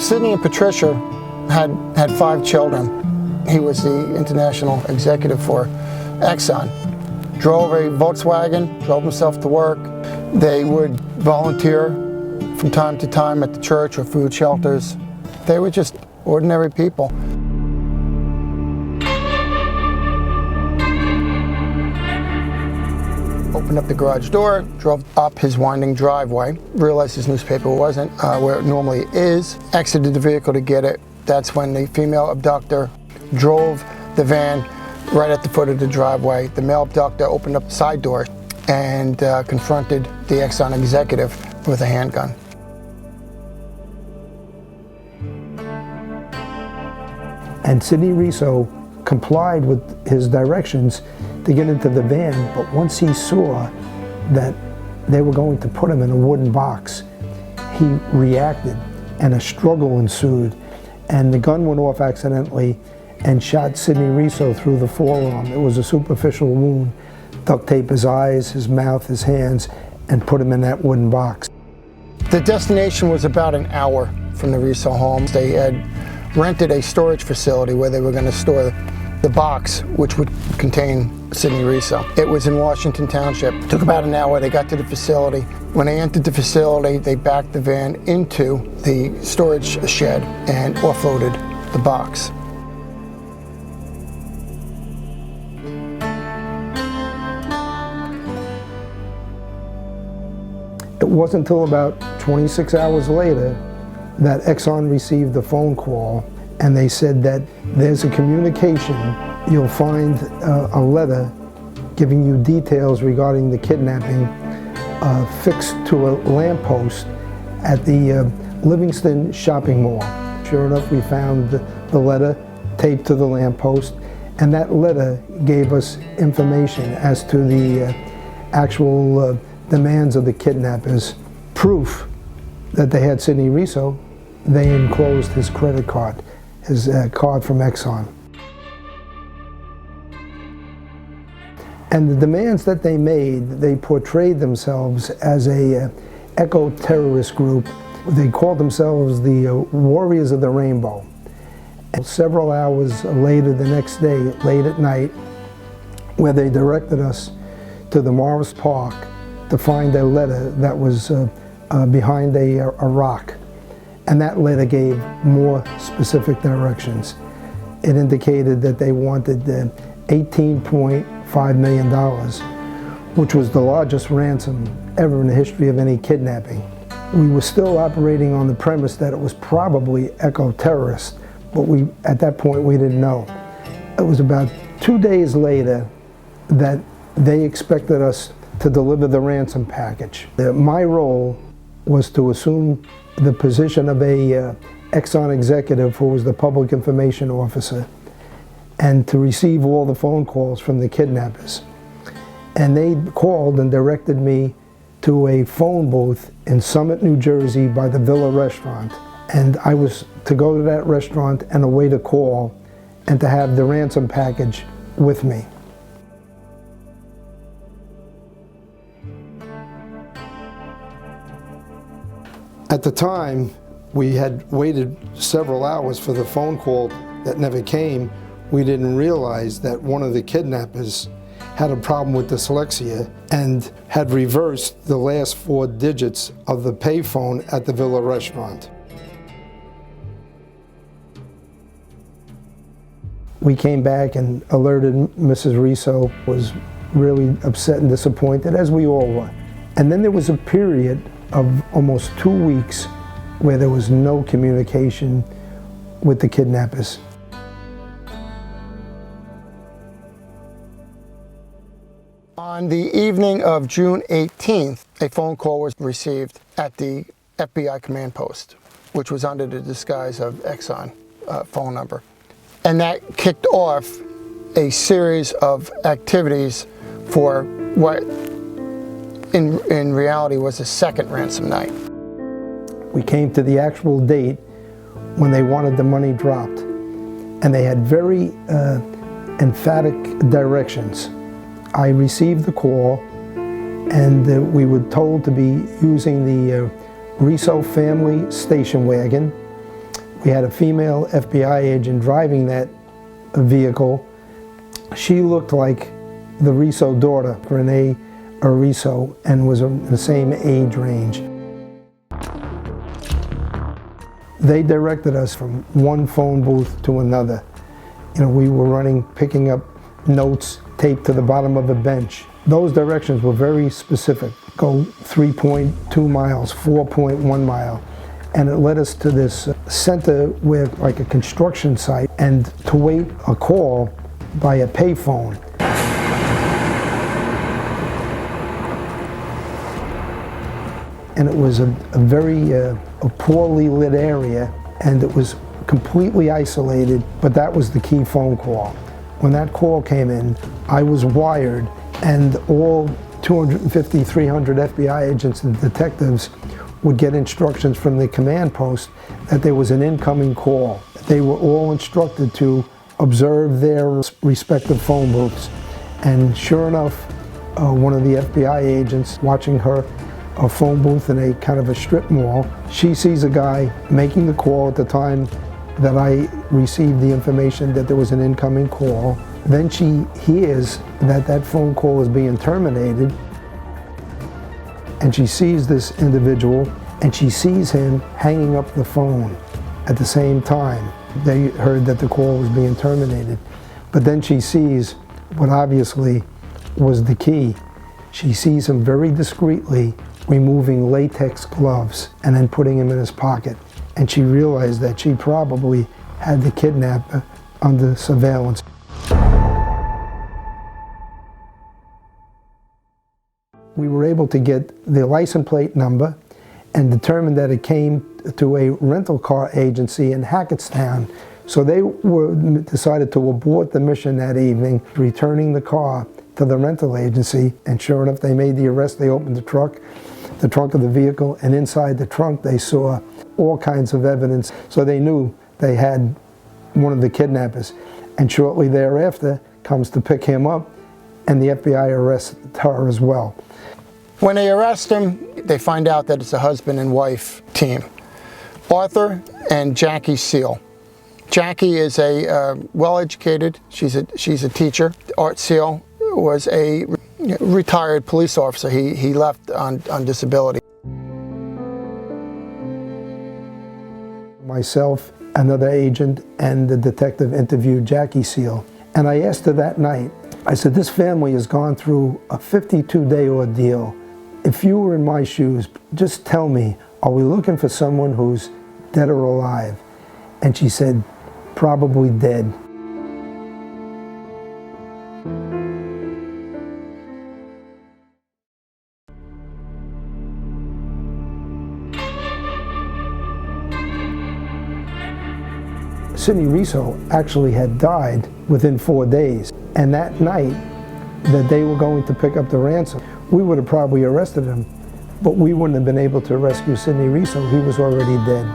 Sidney and Patricia had 5 children. He was the international executive for Exxon. Drove a Volkswagen, drove himself to work. They would volunteer from time to time at the church or food shelters. They were just ordinary people. Opened up the garage door, drove up his winding driveway, realized his newspaper wasn't where it normally is, exited the vehicle to get it. That's when the female abductor drove the van right at the foot of the driveway. The male abductor opened up the side door and confronted the Exxon executive with a handgun. And Sidney Reso complied with his directions to get into the van, but once he saw that they were going to put him in a wooden box, he reacted and a struggle ensued, and the gun went off accidentally and shot Sidney Reso through the forearm. It was a superficial wound. Duct tape his eyes, his mouth, his hands, and put him in that wooden box. The destination was about an hour from the Reso homes. They had rented a storage facility where they were going to store the box, which would contain Sidney Reso. It was in Washington Township. It took about an hour. They got to the facility. When they entered the facility, they backed the van into the storage shed and offloaded the box. It wasn't until about 26 hours later that Exxon received a phone call, and they said that there's a communication. You'll find a letter giving you details regarding the kidnapping fixed to a lamppost at the Livingston shopping mall. Sure enough, we found the letter taped to the lamppost, and that letter gave us information as to the actual demands of the kidnappers. Proof that they had Sidney Reso. They enclosed his credit card, his card from Exxon. And the demands that they made, they portrayed themselves as a eco-terrorist group. They called themselves the Warriors of the Rainbow. And several hours later, the next day, late at night, where they directed us to the Morris Park to find a letter that was behind a rock. And that letter gave more specific directions. It indicated that they wanted $18.5 million, which was the largest ransom ever in the history of any kidnapping. We were still operating on the premise that it was probably eco-terrorist, but at that point we didn't know. It was about 2 days later that they expected us to deliver the ransom package. My role was to assume the position of a Exxon executive who was the public information officer, and to receive all the phone calls from the kidnappers. And they called and directed me to a phone booth in Summit, New Jersey by the Villa restaurant. And I was to go to that restaurant and await a call and to have the ransom package with me. At the time, we had waited several hours for the phone call that never came. We didn't realize that one of the kidnappers had a problem with dyslexia and had reversed the last 4 digits of the payphone at the Villa restaurant. We came back and alerted Mrs. Reso, was really upset and disappointed, as we all were. And then there was a period of almost 2 weeks where there was no communication with the kidnappers. On the evening of June 18th, a phone call was received at the FBI command post, which was under the disguise of Exxon phone number. And that kicked off a series of activities for what in reality was a second ransom night. We came to the actual date when they wanted the money dropped, and they had very emphatic directions. I received the call, and we were told to be using the Reso family station wagon We had a female FBI agent driving that vehicle. She looked like the Reso daughter, Renee Reso, and was in the same age range. They directed us from one phone booth to another. You know, we were picking up notes taped to the bottom of a bench. Those directions were very specific. Go 3.2 miles, 4.1 mile. And it led us to this center where, like a construction site, and to wait a call by a payphone. And it was a very poorly lit area, and it was completely isolated, but that was the key phone call. When that call came in, I was wired, and all 250, 300 FBI agents and detectives would get instructions from the command post that there was an incoming call. They were all instructed to observe their respective phone booths. And sure enough, one of the FBI agents watching her phone booth in a kind of a strip mall, she sees a guy making the call at the time that I received the information that there was an incoming call. Then she hears that that phone call is being terminated, and she sees this individual, and she sees him hanging up the phone at the same time. They heard that the call was being terminated. But then she sees what obviously was the key. She sees him very discreetly removing latex gloves and then putting him in his pocket. And she realized that she probably had the kidnapper under surveillance. We were able to get the license plate number and determined that it came to a rental car agency in Hackettstown. So they decided to abort the mission that evening, returning the car to the rental agency. And sure enough, they made the arrest. They opened the trunk of the vehicle, and inside the trunk they saw all kinds of evidence. So they knew they had one of the kidnappers. And shortly thereafter comes to pick him up, and the FBI arrests her as well. When they arrest him, they find out that it's a husband and wife team, Arthur and Jackie Seal. Jackie is a well-educated, she's a teacher. Art Seal was a retired police officer. He left on disability. Myself, another agent, and the detective interviewed Jackie Seal. And I asked her that night, I said, this family has gone through a 52-day ordeal. If you were in my shoes, just tell me, are we looking for someone who's dead or alive? And she said, probably dead. Sidney Reso actually had died within 4 days. And that night that they were going to pick up the ransom, we would have probably arrested him, but we wouldn't have been able to rescue Sidney Reso. He was already dead.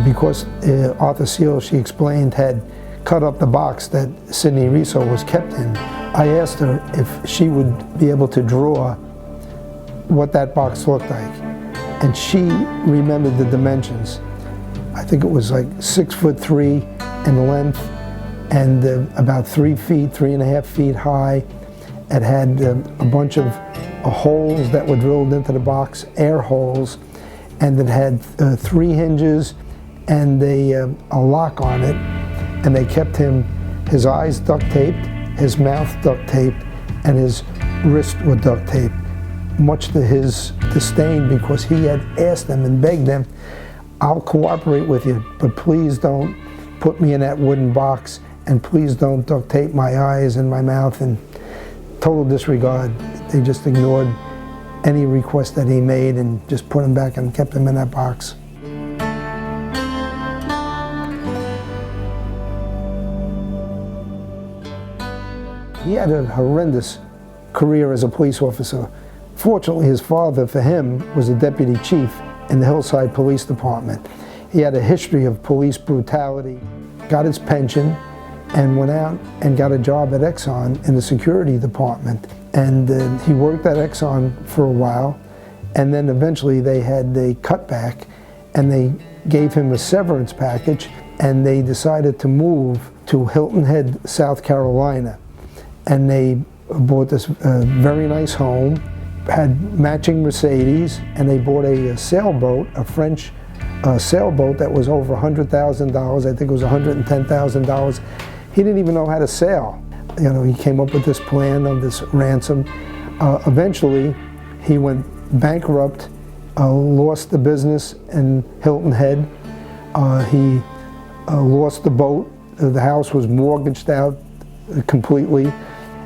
Because Arthur Seal, she explained, had cut up the box that Sidney Reso was kept in, I asked her if she would be able to draw what that box looked like. And she remembered the dimensions. I think it was like 6'3" in length and about 3 feet, 3.5 feet high. It had a bunch of holes that were drilled into the box, air holes, and it had 3 hinges and a lock on it. And they kept his eyes duct taped, his mouth duct taped, and his wrists were duct taped, much to his disdain, because he had asked them and begged them, I'll cooperate with you, but please don't put me in that wooden box, and please don't duct tape my eyes and my mouth. And total disregard. They just ignored any request that he made and just put him back and kept him in that box. He had a horrendous career as a police officer. Fortunately, his father, for him, was a deputy chief in the Hillside Police Department. He had a history of police brutality, got his pension, and went out and got a job at Exxon in the security department. And he worked at Exxon for a while, And then eventually they had the cutback, and they gave him a severance package, and they decided to move to Hilton Head, South Carolina. And they bought this very nice home, had matching Mercedes, and they bought a sailboat, a French sailboat that was over $100,000. I think it was $110,000. He didn't even know how to sail. You know, he came up with this plan of this ransom. Eventually, he went bankrupt, lost the business in Hilton Head. He lost the boat. The house was mortgaged out completely,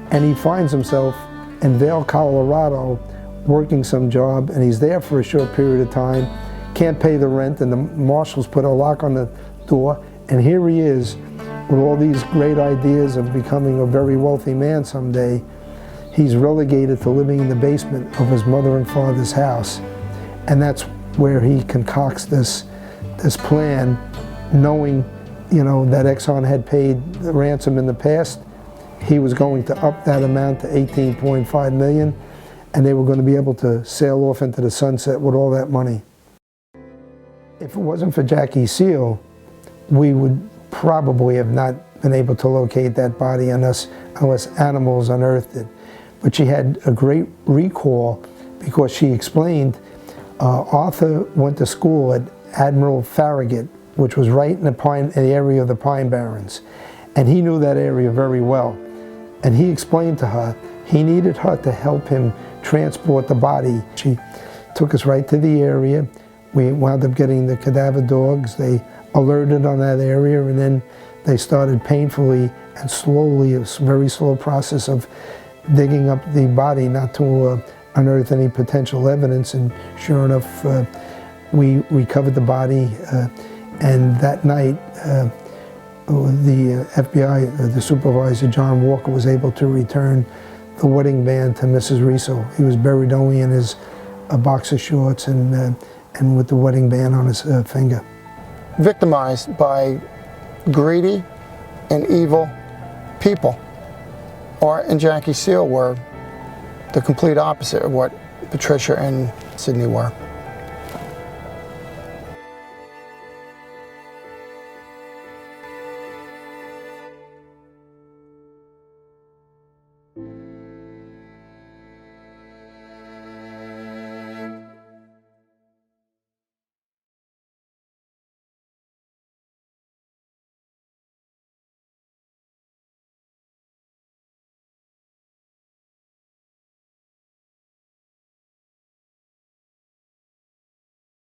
and he finds himself in Vail, Colorado, working some job, and he's there for a short period of time, can't pay the rent, and the marshals put a lock on the door, and here he is with all these great ideas of becoming a very wealthy man someday. He's relegated to living in the basement of his mother and father's house, and that's where he concocts this plan, knowing, you know, that Exxon had paid the ransom in the past. He was going to up that amount to $18.5 million, and they were going to be able to sail off into the sunset with all that money. If it wasn't for Jackie Seal, we would probably have not been able to locate that body unless animals unearthed it. But she had a great recall because she explained Arthur went to school at Admiral Farragut, which was right in the area of the Pine Barrens. And he knew that area very well. And he explained to her he needed her to help him transport the body. She took us right to the area. We wound up getting the cadaver dogs. They alerted on that area, and then they started painfully and slowly, a very slow process of digging up the body, not to unearth any potential evidence. And sure enough, we recovered the body, and that night the FBI, the supervisor, John Walker, was able to return the wedding band to Mrs. Reso. He was buried only in his boxer shorts and with the wedding band on his finger. Victimized by greedy and evil people. Art and Jackie Seal were the complete opposite of what Patricia and Sidney were.